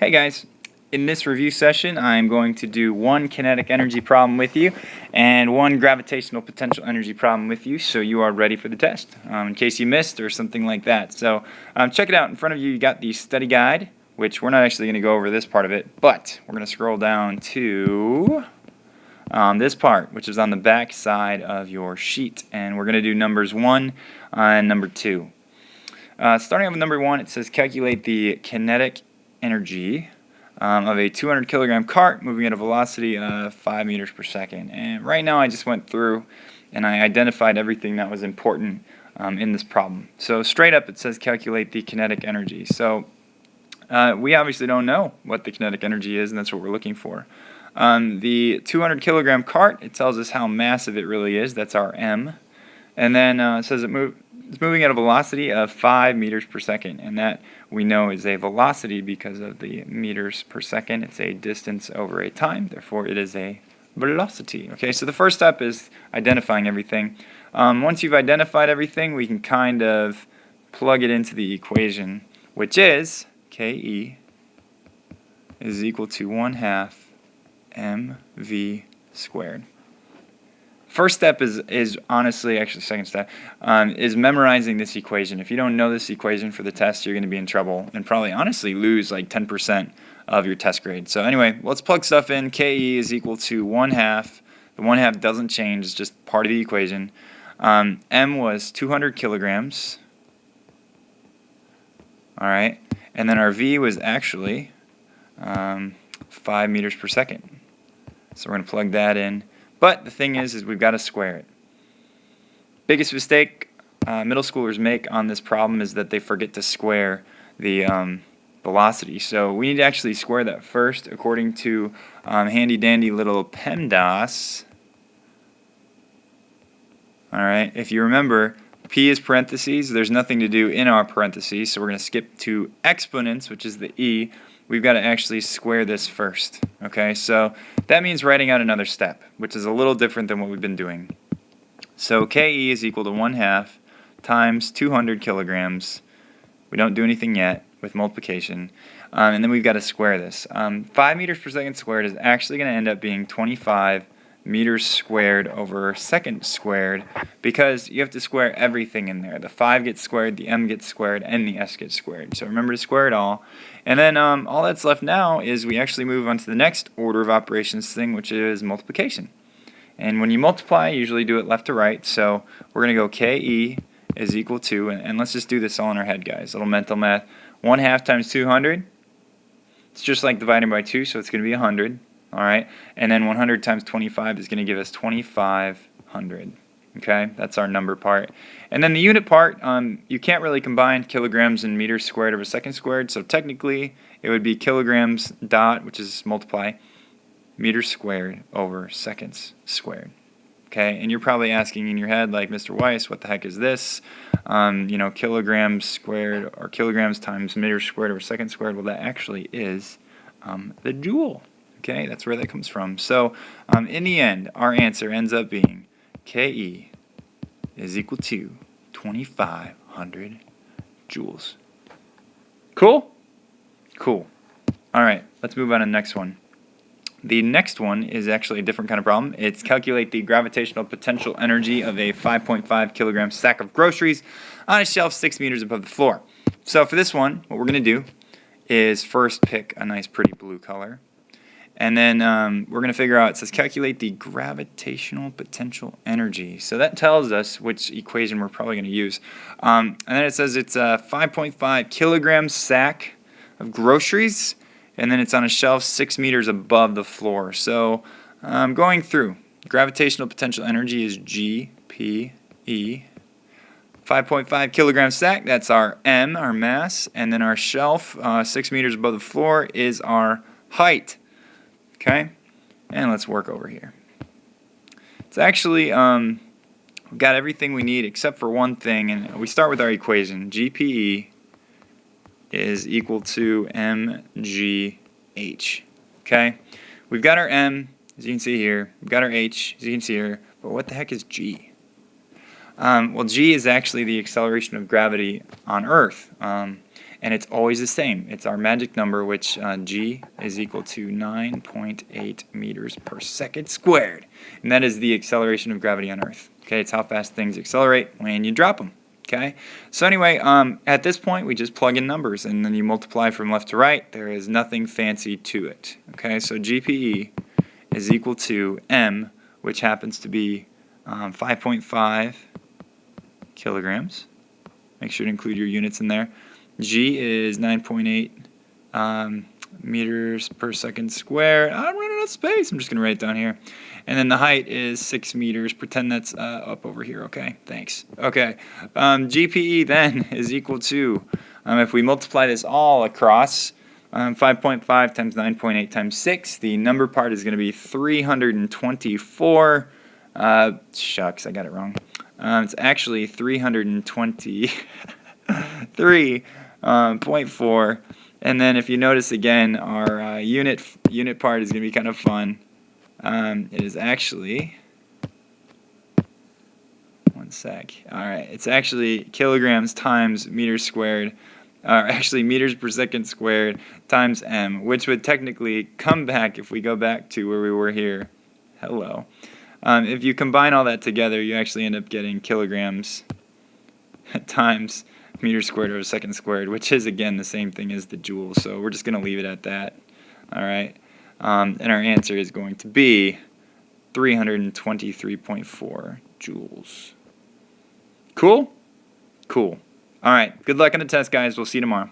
Hey guys, in this review session I'm going to do one kinetic energy problem with you and one gravitational potential energy problem with you so you are ready for the test in case you missed or something like that. So check it out. In front of you got the study guide, which we're not actually going to go over this part of it, but we're going to scroll down to this part, which is on the back side of your sheet, and we're going to do numbers 1 and number 2. Starting off with number 1, it says calculate the kinetic energy of a 200 kilogram cart moving at a velocity of 5 meters per second. And right now I just went through and I identified everything that was important in this problem. So straight up it says calculate the kinetic energy. So we obviously don't know what the kinetic energy is, and that's what we're looking for. The 200 kilogram cart, it tells us how massive it really is. That's our M. And then it says it's moving at a velocity of 5 meters per second, and that we know is a velocity because of the meters per second. It's a distance over a time, therefore it is a velocity. Okay, so the first step is identifying everything. Once you've identified everything, we can kind of plug it into the equation, which is Ke is equal to 1/2 mv squared. First step is honestly, actually second step, is memorizing this equation. If you don't know this equation for the test, you're going to be in trouble and probably honestly lose like 10% of your test grade. So anyway, let's plug stuff in. Ke is equal to 1/2. The 1/2 doesn't change, it's just part of the equation. M was 200 kilograms. Alright, and then our V was actually 5 meters per second. So we're going to plug that in. But the thing is we've got to square it. Biggest mistake middle schoolers make on this problem is that they forget to square the velocity. So we need to actually square that first according to handy dandy little PEMDAS. Alright, if you remember, P is parentheses. There's nothing to do in our parentheses, so we're going to skip to exponents, which is the E. We've got to actually square this first. Okay, so that means writing out another step, which is a little different than what we've been doing. So Ke is equal to 1/2 times 200 kilograms. We don't do anything yet with multiplication. And then we've got to square this. 5 meters per second squared is actually going to end up being 25 meters squared over second squared, because you have to square everything in there. The 5 gets squared, the M gets squared, and the S gets squared. So remember to square it all. And then all that's left now is we actually move on to the next order of operations thing, which is multiplication. And when you multiply, you usually do it left to right. So we're going to go Ke is equal to, and let's just do this all in our head, guys. Little mental math. 1/2 times 200. It's just like dividing by 2, so it's going to be 100. Alright, and then 100 times 25 is going to give us 2,500. Okay, that's our number part. And then the unit part, you can't really combine kilograms and meters squared over second squared, so technically it would be kilograms dot, which is multiply, meters squared over seconds squared. Okay, and you're probably asking in your head, like, Mr. Weiss, what the heck is this? Kilograms squared, or kilograms times meters squared over seconds squared. Well, that actually is the joule. Okay, that's where that comes from. So in the end, our answer ends up being Ke is equal to 2,500 joules. Cool? Cool. All right, let's move on to the next one. The next one is actually a different kind of problem. It's calculate the gravitational potential energy of a 5.5 kilogram sack of groceries on a shelf 6 meters above the floor. So for this one, what we're going to do is first pick a nice pretty blue color. And then we're going to figure out, it says calculate the gravitational potential energy. So that tells us which equation we're probably going to use. And then it says it's a 5.5 kilogram sack of groceries, and then it's on a shelf 6 meters above the floor. So going through, gravitational potential energy is GPE. 5.5 kilogram sack, that's our M, our mass, and then our shelf 6 meters above the floor is our height. Okay, and let's work over here. It's actually, we've got everything we need except for one thing, and we start with our equation. GPE is equal to mgh. Okay, we've got our M, as you can see here. We've got our H, as you can see here. But what the heck is G? Well, G is actually the acceleration of gravity on Earth. and it's always the same. It's our magic number, which g is equal to 9.8 meters per second squared, and that is the acceleration of gravity on Earth. Okay, it's how fast things accelerate when you drop them. Okay, so anyway, at this point we just plug in numbers and then you multiply from left to right. There is nothing fancy to it. Okay, so GPE is equal to m, which happens to be 5.5 kilograms. Make sure to include your units in there. G is 9.8 meters per second squared. I'm running out of space. I'm just going to write it down here. And then the height is 6 meters. Pretend that's up over here. Okay, thanks. Okay, GPE then is equal to, if we multiply this all across, 5.5 times 9.8 times 6, the number part is going to be 324. Shucks, I got it wrong. It's actually 323.4. And then if you notice again, our unit part is going to be kind of fun. It is actually, one sec. Alright, it's actually kilograms times meters squared, actually meters per second squared times m, which would technically come back if we go back to where we were here. Hello. If you combine all that together, you actually end up getting kilograms times meters squared over second squared, which is again the same thing as the joule. So we're just going to leave it at that. All right, and our answer is going to be 323.4 joules. Cool? Cool. All right. Good luck on the test, guys. We'll see you tomorrow.